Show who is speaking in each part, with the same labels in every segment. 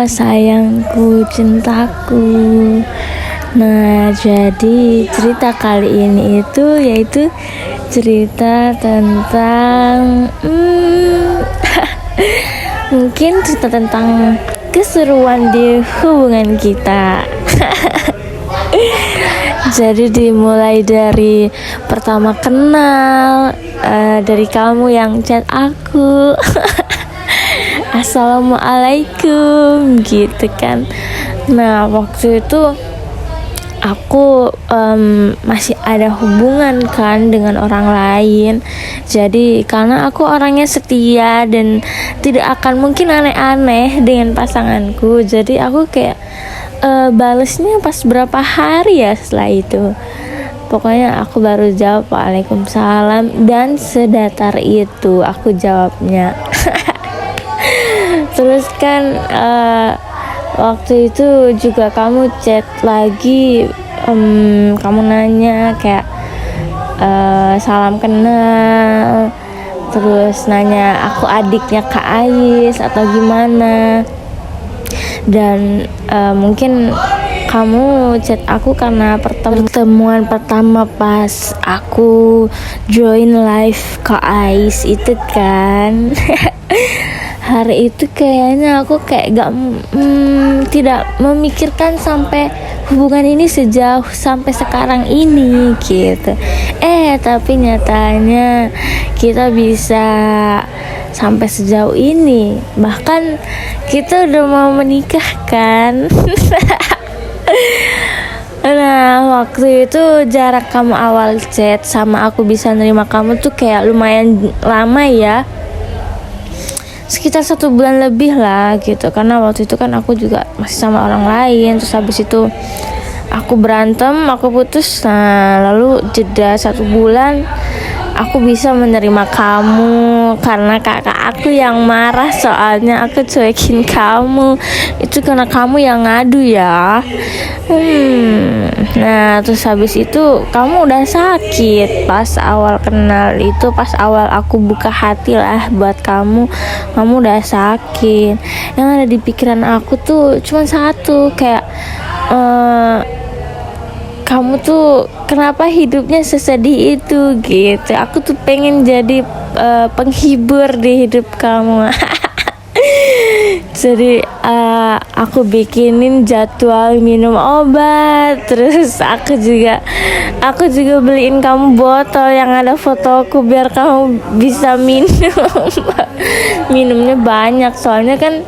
Speaker 1: sayangku, cintaku. Nah, jadi cerita kali ini yaitu cerita tentang mungkin cerita tentang keseruan di hubungan kita. Jadi dimulai dari pertama kenal, dari kamu yang chat aku. Assalamualaikum gitu kan. Nah, waktu itu aku masih ada hubungan kan dengan orang lain. Jadi karena aku orangnya setia dan tidak akan mungkin aneh-aneh dengan pasanganku, jadi aku kayak balesnya pas berapa hari ya setelah itu. Pokoknya aku baru jawab waalaikumsalam, dan sedatar itu aku jawabnya. Terus kan waktu itu juga kamu chat lagi, kamu nanya kayak salam kenal, terus nanya aku adiknya Kak Ais atau gimana. Dan mungkin kamu chat aku karena pertemuan pertama pas aku join live Kak Ais itu kan. Hari itu kayaknya aku kayak tidak memikirkan sampai hubungan ini sejauh sampai sekarang ini gitu. Tapi nyatanya kita bisa sampai sejauh ini. Bahkan kita udah mau menikah kan. Nah, waktu itu jarak kamu awal chat sama aku bisa nerima kamu tuh kayak lumayan lama ya, sekitar 1 bulan lebih lah gitu. Karena waktu itu kan aku juga masih sama orang lain. Terus habis itu aku berantem, aku putus. Nah, lalu jeda 1 bulan aku bisa menerima kamu karena kakak aku yang marah soalnya aku cuekin kamu. Itu karena kamu yang ngadu ya. Nah, terus habis itu kamu udah sakit pas awal kenal itu, pas awal aku buka hati lah buat kamu udah sakit. Yang ada di pikiran aku tuh cuma satu, kayak kamu tuh kenapa hidupnya sesedih itu gitu. Aku tuh pengen jadi penghibur di hidup kamu. Jadi aku bikinin jadwal minum obat. Terus aku juga beliin kamu botol yang ada fotoku biar kamu bisa minum. Minumnya banyak, soalnya kan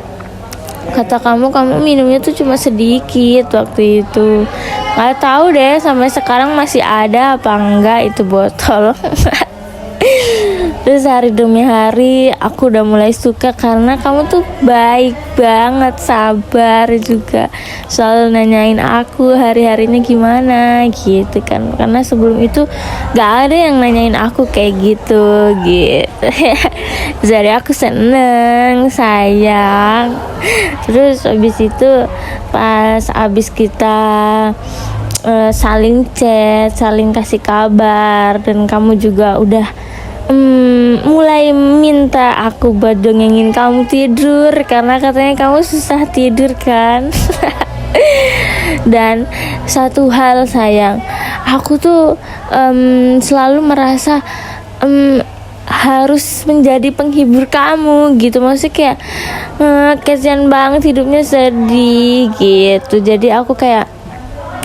Speaker 1: kata kamu minumnya tuh cuma sedikit waktu itu. Gak tahu deh sampai sekarang masih ada apa enggak itu botol. Terus hari demi hari aku udah mulai suka karena kamu tuh baik banget, sabar juga, selalu nanyain aku hari-harinya gimana gitu kan. Karena sebelum itu gak ada yang nanyain aku kayak gitu. Jadi aku seneng, sayang. Terus habis itu pas abis kita saling chat, saling kasih kabar, dan kamu juga udah mulai minta aku buat dongengin kamu tidur karena katanya kamu susah tidur kan. Dan satu hal sayang, aku tuh selalu merasa harus menjadi penghibur kamu gitu. Maksudnya kayak kasihan banget hidupnya sedih gitu. Jadi aku kayak,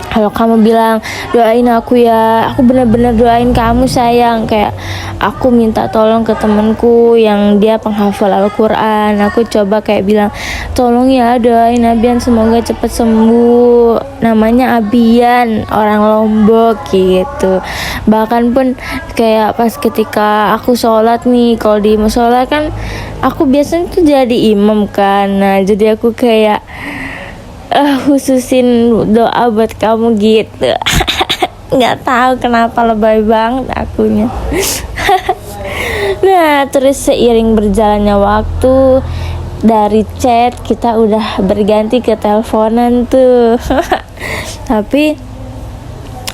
Speaker 1: kalau kamu bilang doain aku ya, aku benar-benar doain kamu sayang. Kayak aku minta tolong ke temanku yang dia penghafal Al-Quran. Aku coba kayak bilang, tolong ya doain Abian semoga cepat sembuh. Namanya Abian, orang Lombok gitu. Bahkan pun kayak pas ketika aku sholat nih, kalau di musola kan aku biasanya tuh jadi imam kan. Nah, jadi aku kayak khususin doa buat kamu gitu. Nggak tahu kenapa lebay banget akunya. Nah, terus seiring berjalannya waktu, dari chat kita udah berganti ke teleponan tuh. Tapi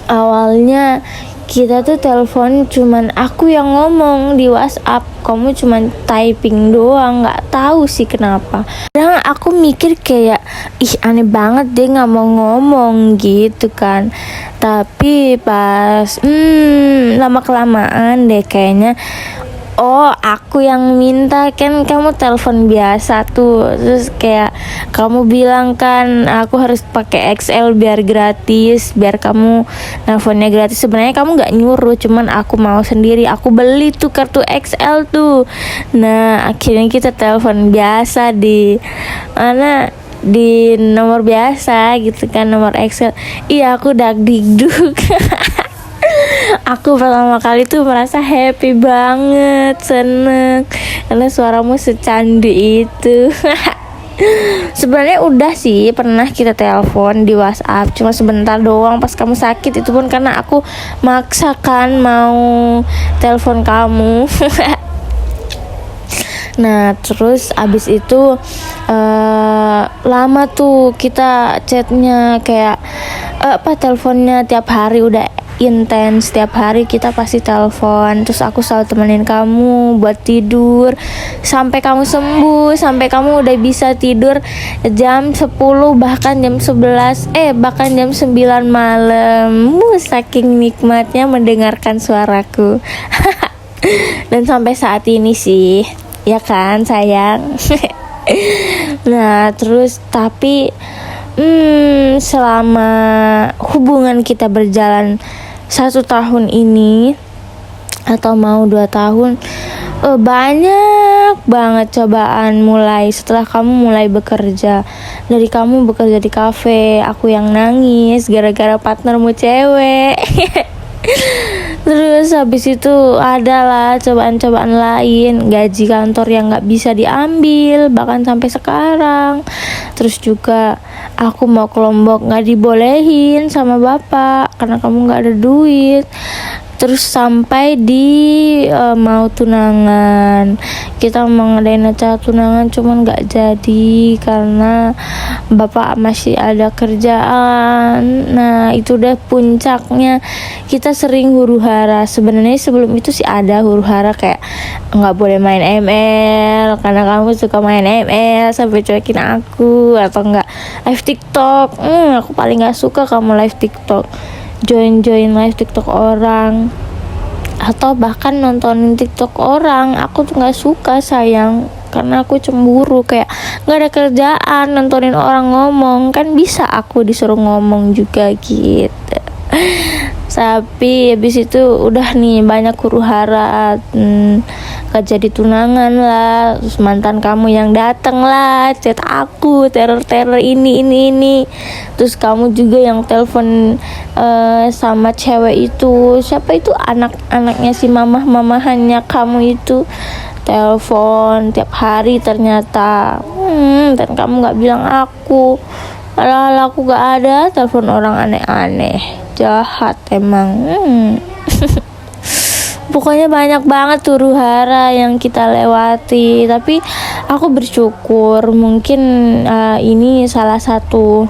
Speaker 1: awalnya kita tuh telepon cuman aku yang ngomong di WhatsApp, kamu cuman typing doang, nggak tahu sih kenapa. Kadang aku mikir kayak ih aneh banget dia nggak mau ngomong gitu kan. Tapi pas lama kelamaan deh kayaknya, oh aku yang minta, kan kamu telepon biasa tuh, terus kayak kamu bilang kan aku harus pakai XL biar gratis, biar kamu nelfonnya gratis. Sebenarnya kamu nggak nyuruh, cuman aku mau sendiri, aku beli tuh kartu XL tuh. Nah akhirnya kita telepon biasa di mana, di nomor biasa gitu kan, nomor XL. Iya aku dagdikduk. Aku pertama kali tuh merasa happy banget, seneng karena suaramu secandi itu. Sebenarnya udah sih pernah kita telepon di WhatsApp, cuma sebentar doang pas kamu sakit, itu pun karena aku maksakan mau telepon kamu. Nah terus abis itu lama tuh kita chatnya, kayak teleponnya tiap hari, udah intens, tiap hari kita pasti telepon. Terus aku selalu temenin kamu buat tidur sampai kamu sembuh, sampai kamu udah bisa tidur jam 10, bahkan jam 11, bahkan jam 9 malam. Saking nikmatnya mendengarkan suaraku. Dan sampai saat ini sih, ya kan sayang. Nah terus tapi selama hubungan kita berjalan 1 tahun ini atau mau 2 tahun, banyak banget cobaan. Mulai setelah kamu mulai bekerja, dari kamu bekerja di kafe, aku yang nangis gara-gara partnermu cewek. Terus habis itu adalah cobaan-cobaan lain, gaji kantor yang gak bisa diambil bahkan sampai sekarang. Terus juga aku mau ke Lombok gak dibolehin sama bapak karena kamu gak ada duit. Terus sampai di mau tunangan, kita mau ngadain acara tunangan cuman gak jadi karena bapak masih ada kerjaan. Nah itu udah puncaknya, kita sering huru hara. Sebenarnya sebelum itu sih ada huru hara, kayak nggak boleh main ML karena kamu suka main ML sampai cuekin aku, atau enggak live TikTok. Aku paling nggak suka kamu live TikTok, join live TikTok orang, atau bahkan nontonin TikTok orang. Aku tuh nggak suka sayang, karena aku cemburu, kayak nggak ada kerjaan nontonin orang ngomong, kan bisa aku disuruh ngomong juga gitu. Tapi habis itu udah nih banyak huru hara, gak jadi tunangan lah. Terus mantan kamu yang dateng lah, chat aku teror ini. Terus kamu juga yang telepon sama cewek itu, siapa itu, anaknya si mamahannya kamu itu, telepon tiap hari ternyata. Dan kamu nggak bilang aku, malah aku gak ada, telepon orang aneh-aneh. Jahat emang. Pokoknya banyak banget huru hara yang kita lewati, tapi aku bersyukur. Mungkin ini salah satu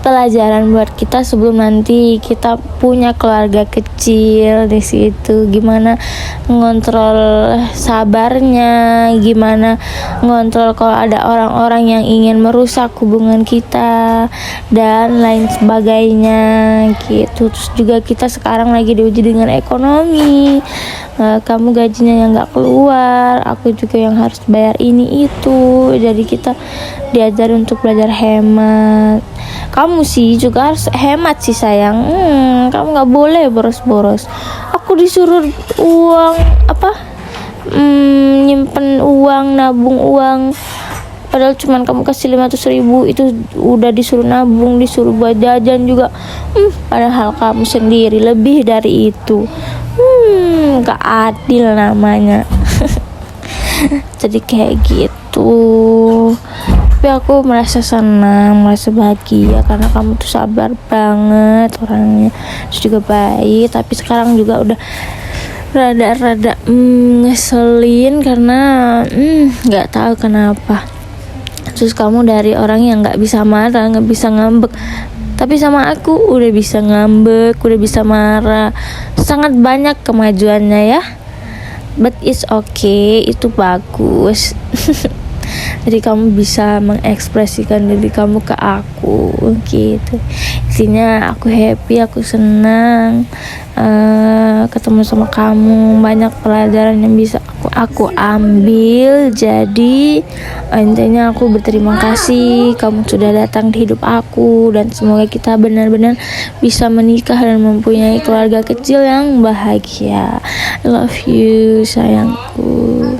Speaker 1: pelajaran buat kita sebelum nanti kita punya keluarga kecil di situ, gimana ngontrol sabarnya, gimana ngontrol kalau ada orang-orang yang ingin merusak hubungan kita dan lain sebagainya gitu. Terus juga kita sekarang lagi diuji dengan ekonomi, kamu gajinya yang nggak keluar, aku juga yang harus bayar ini itu, jadi kita diajar untuk belajar hemat. Kamu sih juga harus hemat sih sayang. Kamu nggak boleh boros-boros. Aku disuruh uang nyimpen uang, nabung uang, padahal cuman kamu kasih 500.000, itu udah disuruh nabung, disuruh buat jajan juga. Padahal kamu sendiri lebih dari itu. Gak adil namanya. Jadi kayak gitu. Tapi aku merasa senang, merasa bahagia karena kamu tuh sabar banget orangnya, terus juga baik. Tapi sekarang juga udah rada ngeselin karena nggak tahu kenapa. Terus kamu dari orang yang nggak bisa marah, nggak bisa ngambek, tapi sama aku udah bisa ngambek, udah bisa marah. Sangat banyak kemajuannya ya. But it's okay, itu bagus. jadi kamu bisa mengekspresikan diri kamu ke aku gitu. Intinya aku happy, aku senang ketemu sama kamu, banyak pelajaran yang bisa aku ambil. Jadi intinya aku berterima kasih kamu sudah datang di hidup aku, dan semoga kita benar-benar bisa menikah dan mempunyai keluarga kecil yang bahagia. I love you sayangku.